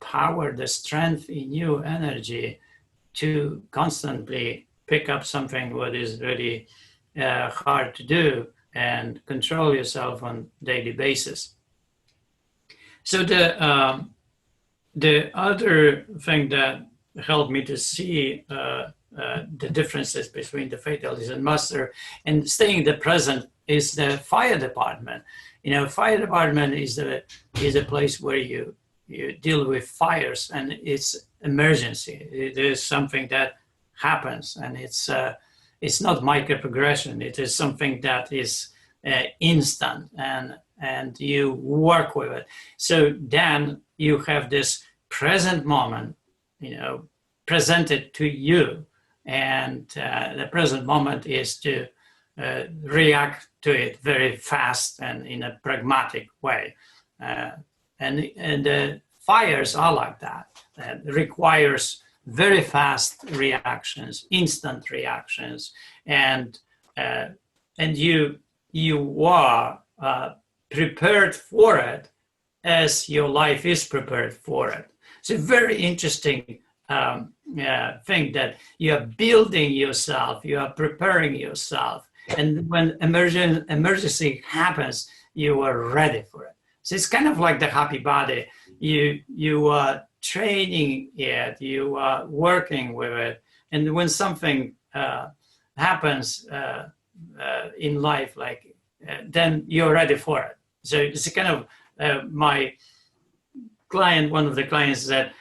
power, the strength in you, energy, to constantly pick up something what is really hard to do and control yourself on a daily basis. So the other thing that helped me to see the differences between the fatalities and master and staying in the present is the fire department. Fire department is a place where you deal with fires, and it's emergency. It is something that happens, and it's not micro progression. It is something that is instant, and you work with it. So then you have this present moment, presented to you, and the present moment is to react to it very fast and in a pragmatic way. And the fires are like that. It requires very fast reactions, instant reactions, and you are prepared for it as your life is prepared for it. It's a very interesting thing that you are building yourself, you are preparing yourself, and when emergency happens, you are ready for it. So it's kind of like the happy body. You are training it, you are working with it, and when something happens in life, then you're ready for it. So it's a kind of my client, one of the clients said,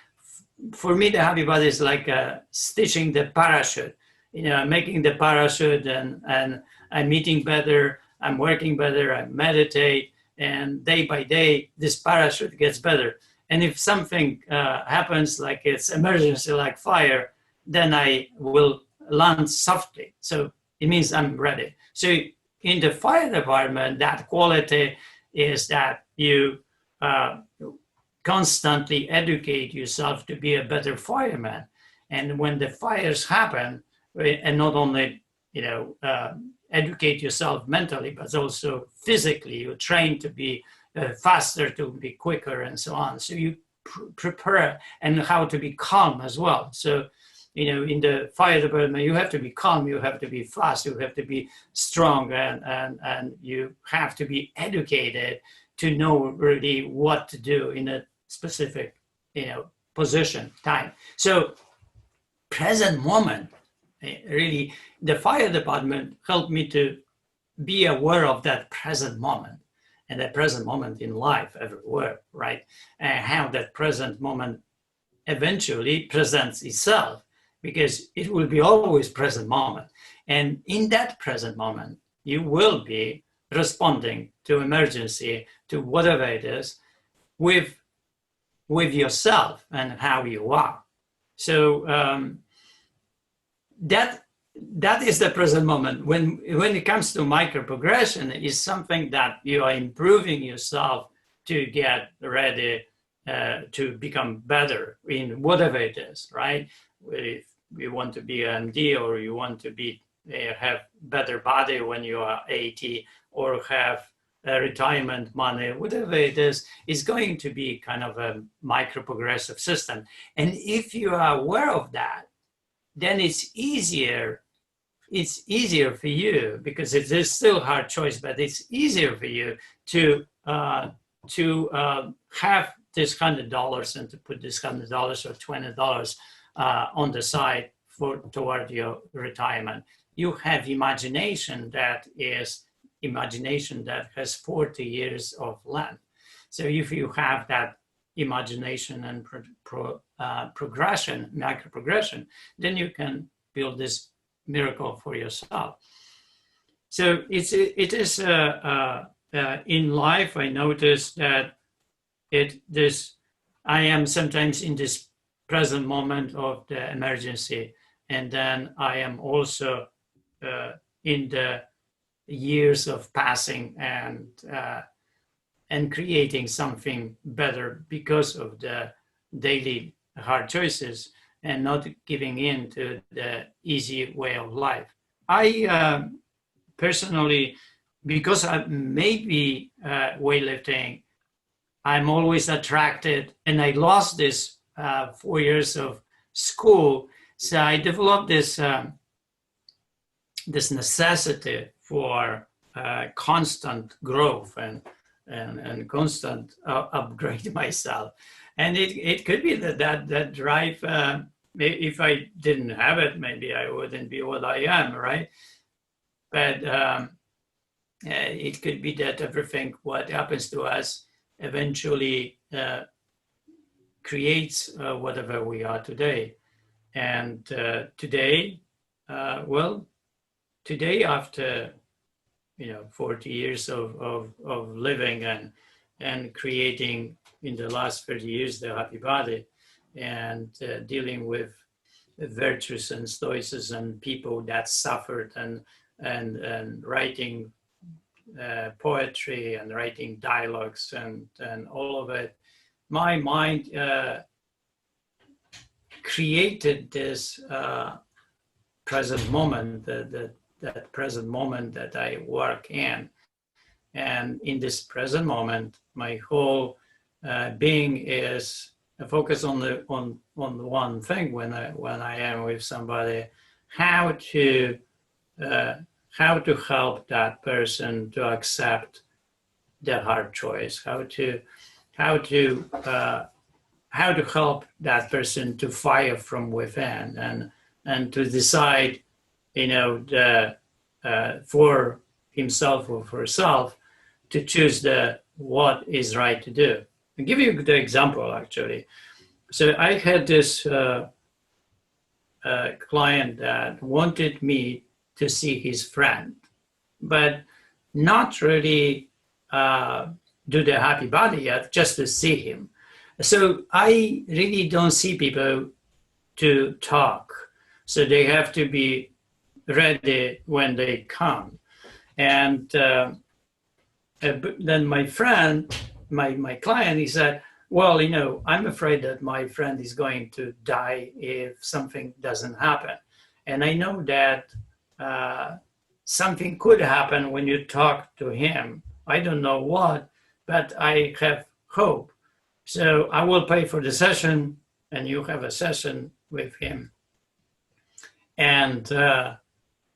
for me, the happy body is like stitching the parachute, making the parachute, and I'm eating better, I'm working better, I meditate, and day by day, this parachute gets better. And if something happens, like it's emergency, like fire, then I will land softly. So it means I'm ready. So in the fire department, that quality is that you constantly educate yourself to be a better fireman. And when the fires happen, and not only, educate yourself mentally, but also physically, you train to be faster, to be quicker, and so on. So you prepare, and how to be calm as well. So, in the fire department, you have to be calm, you have to be fast, you have to be strong, and you have to be educated to know really what to do in a specific, position, time. So present moment, really, the fire department helped me to be aware of that present moment and that present moment in life everywhere, right? And how that present moment eventually presents itself, because it will be always present moment. And in that present moment, you will be responding to emergency, to whatever it is, with yourself and how you are. So that is the present moment. When it comes to micro progression, it is something that you are improving yourself to get ready to become better in whatever it is, right? If you want to be an MD, or you want to be have better body when you are 80, or have retirement money, whatever it is going to be kind of a micro progressive system. And if you are aware of that, then it's easier for you, because it is still a hard choice, but it's easier for you to have this $100 and to put this $100 or $20 on the side toward your retirement. You have imagination that has 40 years of length. So if you have that imagination and progression, micro progression, then you can build this miracle for yourself. So it is in life. I noticed that I am sometimes in this present moment of the emergency, and then I am also in the years of passing and creating something better because of the daily hard choices and not giving in to the easy way of life. I personally, because I maybe weightlifting, I'm always attracted, and I lost this 4 years of school. So I developed this necessity for constant growth and constant upgrade myself. And it could be that drive, if I didn't have it, maybe I wouldn't be what I am, right? But it could be that everything what happens to us eventually creates whatever we are today. And today, today after 40 years of living and creating in the last 30 years the happy body, and dealing with virtues and stoicism, people that suffered, and writing poetry and writing dialogues and all of it, my mind created this present moment, that present moment that I work in. And in this present moment, my whole being is focused on the one thing when I am with somebody, how to help that person to accept the hard choice, how to help that person to fire from within and to decide, for himself or for herself to choose what is right to do. I'll give you the example, actually. So I had this client that wanted me to see his friend, but not really do the happy body yet, just to see him. So I really don't see people to talk. So they have to be ready when they come. And then my friend, my client, he said, well, I'm afraid that my friend is going to die if something doesn't happen. And I know that something could happen when you talk to him. I don't know what, but I have hope. So I will pay for the session, and you have a session with him. And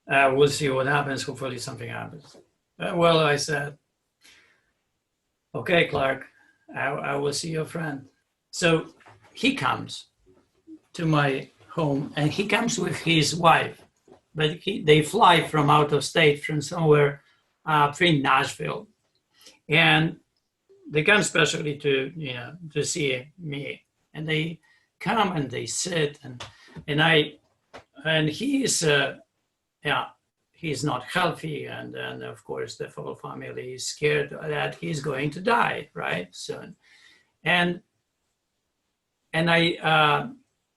we'll see what happens. Hopefully something happens. Well, I said, okay, Clark, I will see your friend. So he comes to my home, and he comes with his wife, but they fly from out of state, from somewhere in Nashville, and they come especially to see me, and they come and they sit, and he's he's not healthy, and of course the whole family is scared that he's going to die right soon, and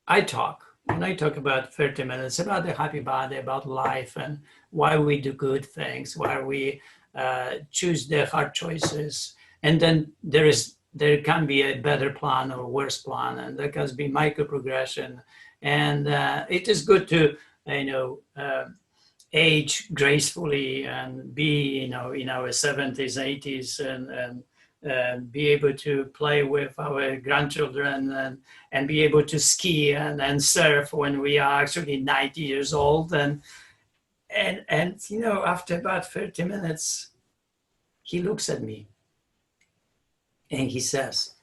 I talk. And I talk about 30 minutes about the happy body, about life, and why we do good things, why we choose the hard choices. And then there can be a better plan or worse plan, and there can be micro progression. And it is good to, age gracefully and be, in our 70s, 80s, and be able to play with our grandchildren and be able to ski and surf when we are actually 90 years old. And after about 30 minutes, he looks at me and he says,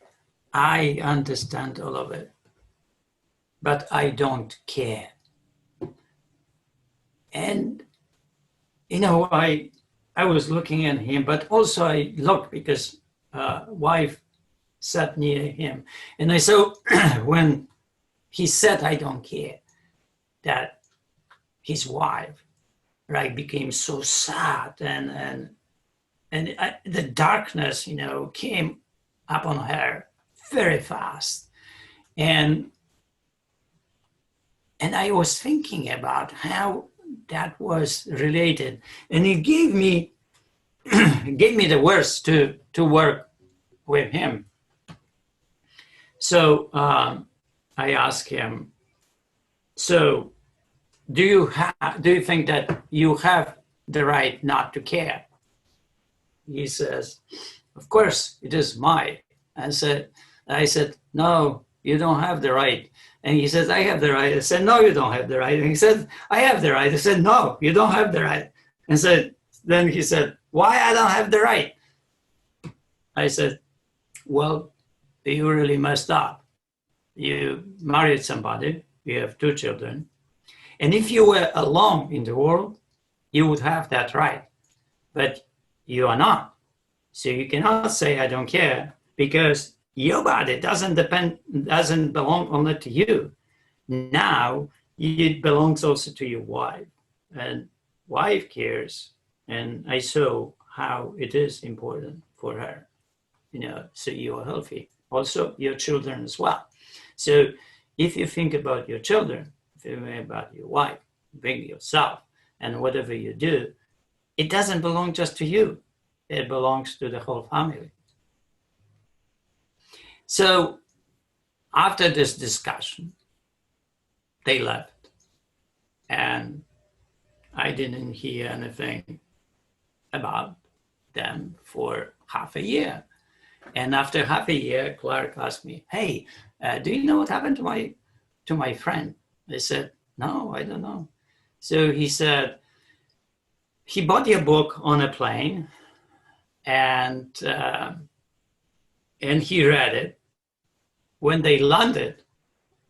I understand all of it, but I don't care. And, I was looking at him, but also I looked because wife sat near him. And I saw when he said, I don't care, that his wife, right, became so sad and the darkness, came up on her very fast. And I was thinking about how that was related. And it gave me the words to work with him. So I asked him, so do you think that you have the right not to care? He says, of course it is mine. I said, no, you don't have the right. And he says, I have the right. I said, no, you don't have the right. And he said, I have the right. I said, no, you don't have the right. And then he said, why I don't have the right? I said, well, you really messed up. You married somebody, you have 2 children. And if you were alone in the world, you would have that right. But you are not. So you cannot say, I don't care, because your body doesn't belong only to you. Now it belongs also to your wife, and wife cares. And I saw how it is important for her, so you are healthy. Also your children as well. So if you think about your children, if you think about your wife, think yourself, and whatever you do, it doesn't belong just to you. It belongs to the whole family. So after this discussion, they left, and I didn't hear anything about them for half a year. And after half a year, Clark asked me, hey, do you know what happened to my friend? I said, no, I don't know. So he said, he bought your book on a plane, and he read it. When they landed,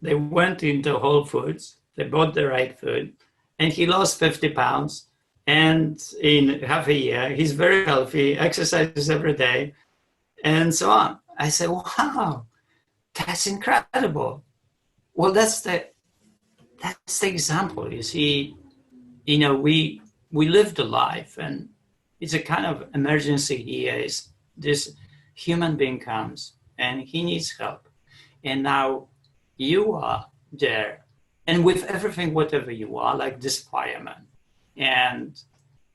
they went into Whole Foods, they bought the right food, and he lost 50 pounds. And in half a year, he's very healthy, exercises every day, and so on. I said, wow, that's incredible. Well, that's the example. You see, we lived a life, and it's a kind of emergency here. Is this human being comes and he needs help. And now you are there, and with everything, whatever you are, like this fireman, and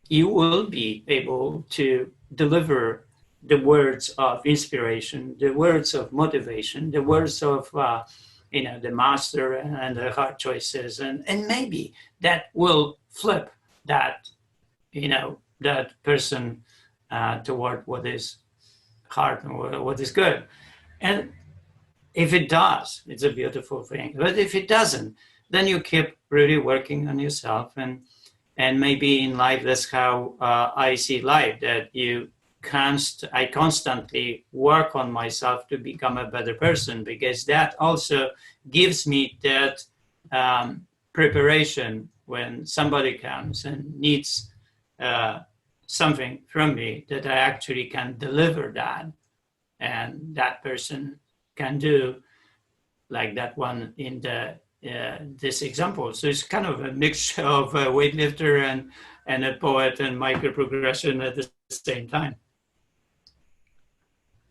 you will be able to deliver the words of inspiration, the words of motivation, the words of, the master and the hard choices. And maybe that will flip that, that person toward what is hard and what is good. And if it does, it's a beautiful thing. But if it doesn't, then you keep really working on yourself. And maybe in life, that's how I see life, that you I constantly work on myself to become a better person, because that also gives me that preparation when somebody comes and needs something from me, that I actually can deliver that, and that person can do like that one in the this example. So it's kind of a mixture of a weightlifter and a poet and micro progression at the same time.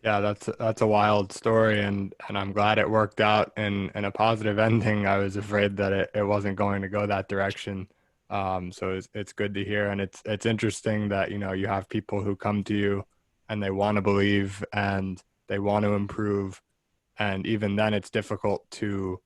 Yeah, that's a wild story, and I'm glad it worked out in a positive ending. I was afraid that it wasn't going to go that direction. So it's good to hear, and it's interesting that you have people who come to you and they want to believe and they want to improve, and even then it's difficult to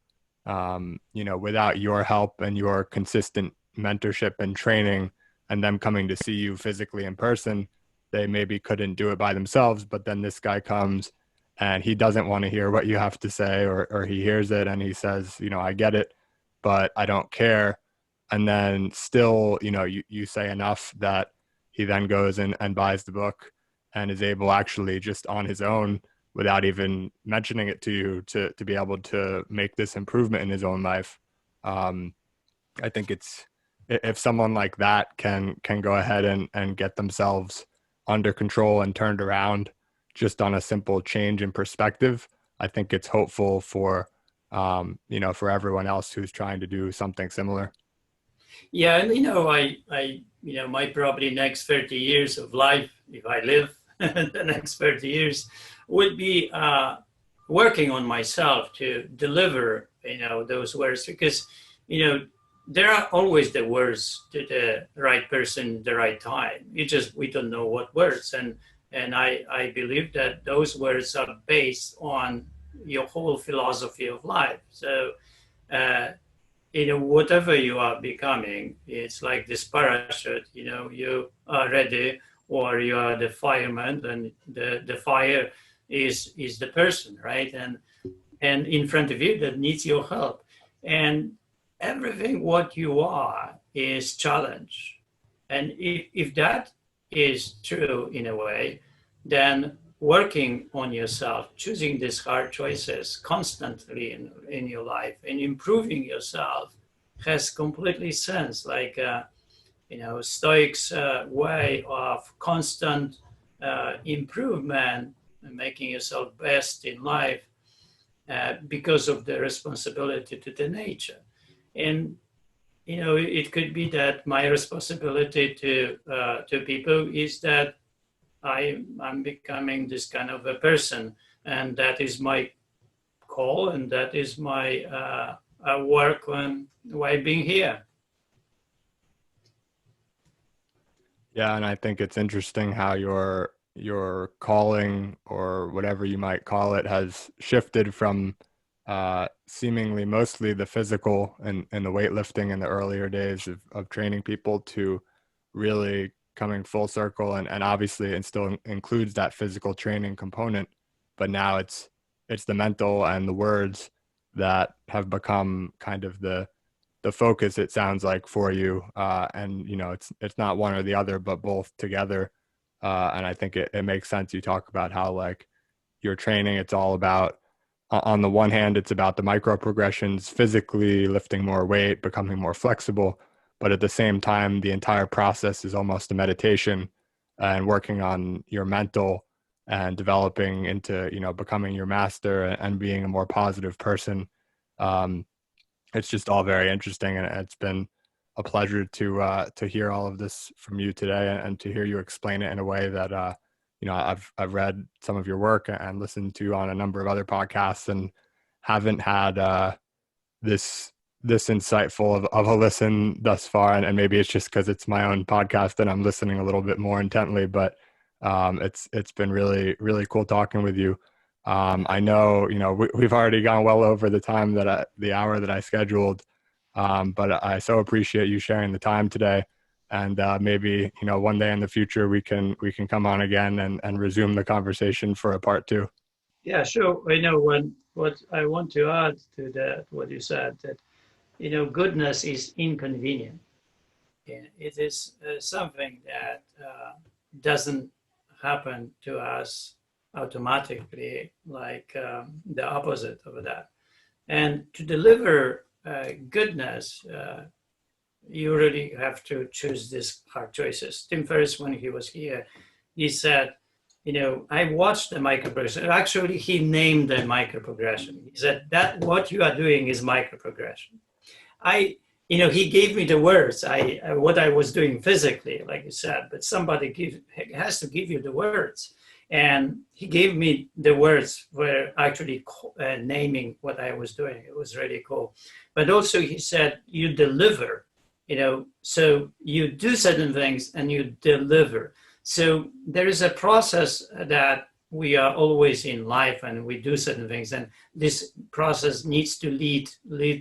without your help and your consistent mentorship and training and them coming to see you physically in person, they maybe couldn't do it by themselves. But then this guy comes and he doesn't want to hear what you have to say, or he hears it and he says, I get it, but I don't care. And then still, you say enough that he then goes and buys the book and is able, actually just on his own, without even mentioning it to you, to be able to make this improvement in his own life. I think it's, if someone like that can go ahead and get themselves under control and turned around just on a simple change in perspective, I think it's hopeful for for everyone else who's trying to do something similar. Yeah, and my probably next 30 years of life, if I live the next 30 years, would be working on myself to deliver, those words, because, there are always the words to the right person, the right time. We don't know what words, and I believe that those words are based on your whole philosophy of life. So, whatever you are becoming, it's like this parachute. You are ready, or you are the fireman, and the fire is the person, right? And in front of you that needs your help, and everything what you are is challenge. And if that is true in a way, then working on yourself, choosing these hard choices constantly in your life and improving yourself has completely sense. Like, Stoics' way of constant improvement and making yourself best in life, because of the responsibility to the nature. And it could be that my responsibility to people is that I'm becoming this kind of a person, and that is my call, and that is my work on why being here. Yeah, and I think it's interesting how your calling, or whatever you might call it, has shifted from seemingly mostly the physical and the weightlifting in the earlier days of training people, to really coming full circle, and obviously it still includes that physical training component, but now it's the mental and the words that have become kind of the focus, it sounds like, for you. And it's not one or the other, but both together. And I think it makes sense. You talk about how, like, your training, it's all about, on the one hand, it's about the micro progressions, physically lifting more weight, becoming more flexible, but at the same time, the entire process is almost a meditation, and working on your mental and developing into, becoming your master and being a more positive person. Um, it's just all very interesting, and it's been a pleasure to hear all of this from you today, and to hear you explain it in a way that I've read some of your work and listened to on a number of other podcasts, and haven't had this insightful of a listen thus far. And maybe it's just because it's my own podcast and I'm listening a little bit more intently, but it's been really, really cool talking with you. I know, we've already gone well over the time the hour that I scheduled. But I so appreciate you sharing the time today. And maybe, one day in the future, we can come on again and resume the conversation for a part two. Yeah, sure. What I want to add to that, what you said, that goodness is inconvenient. Yeah, it is something that doesn't happen to us automatically, like the opposite of that. And to deliver goodness, you really have to choose these hard choices. Tim Ferriss, when he was here, he said, I watched the microprogression. Actually, he named the microprogression. He said that what you are doing is microprogression. He gave me the words, what I was doing physically, like you said, but somebody has to give you the words. And he gave me the words for actually naming what I was doing. It was really cool. But also he said, you deliver, so you do certain things and you deliver. So there is a process that we are always in life and we do certain things. And this process needs to lead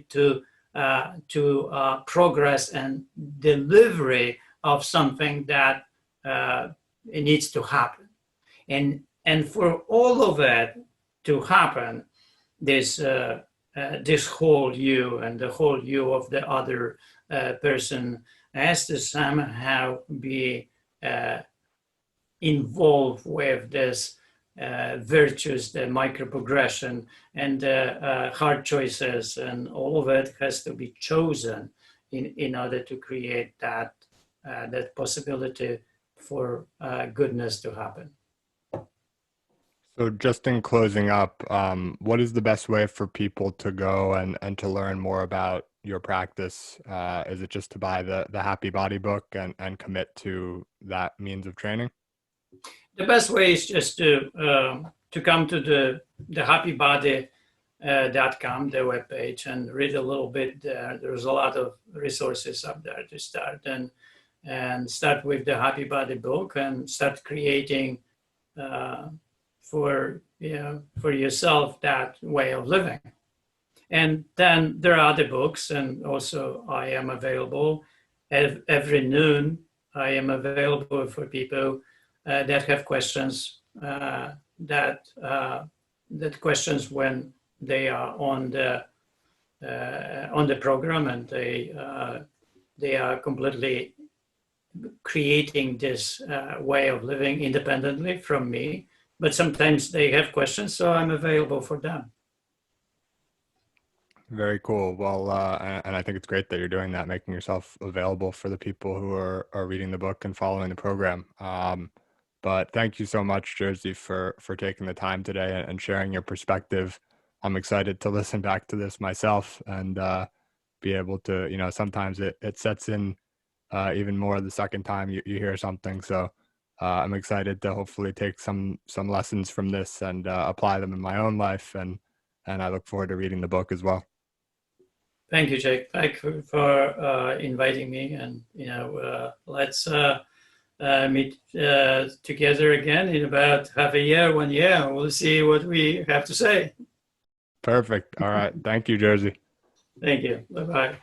to progress and delivery of something that it needs to happen. And for all of that to happen, this whole you and the whole you of the other person has to somehow be involved with this virtues, the microprogression, and hard choices, and all of it has to be chosen in order to create that possibility for goodness to happen. So just in closing up, what is the best way for people to go and to learn more about your practice? Is it just to buy the Happy Body book and commit to that means of training? The best way is just to come to the happybody.com, the webpage, and read a little bit there. There's a lot of resources up there to start, and start with the Happy Body book and start creating for yourself that way of living. And then there are other books, and also I am available every noon. I am available for people that have questions, that questions when they are on the program, and they are completely creating this way of living independently from me. But sometimes they have questions, so I'm available for them. Very cool. Well, and I think it's great that you're doing that, making yourself available for the people who are reading the book and following the program. But thank you so much, Jerzy, for taking the time today and sharing your perspective. I'm excited to listen back to this myself and be able to, sometimes it sets in even more the second time you hear something. So I'm excited to hopefully take some lessons from this and apply them in my own life. And I look forward to reading the book as well. Thank you, Jake. Thank you for inviting me. And, let's meet together again in about half a year, 1 year. We'll see what we have to say. Perfect. All right. Thank you, Jerzy. Thank you. Bye-bye.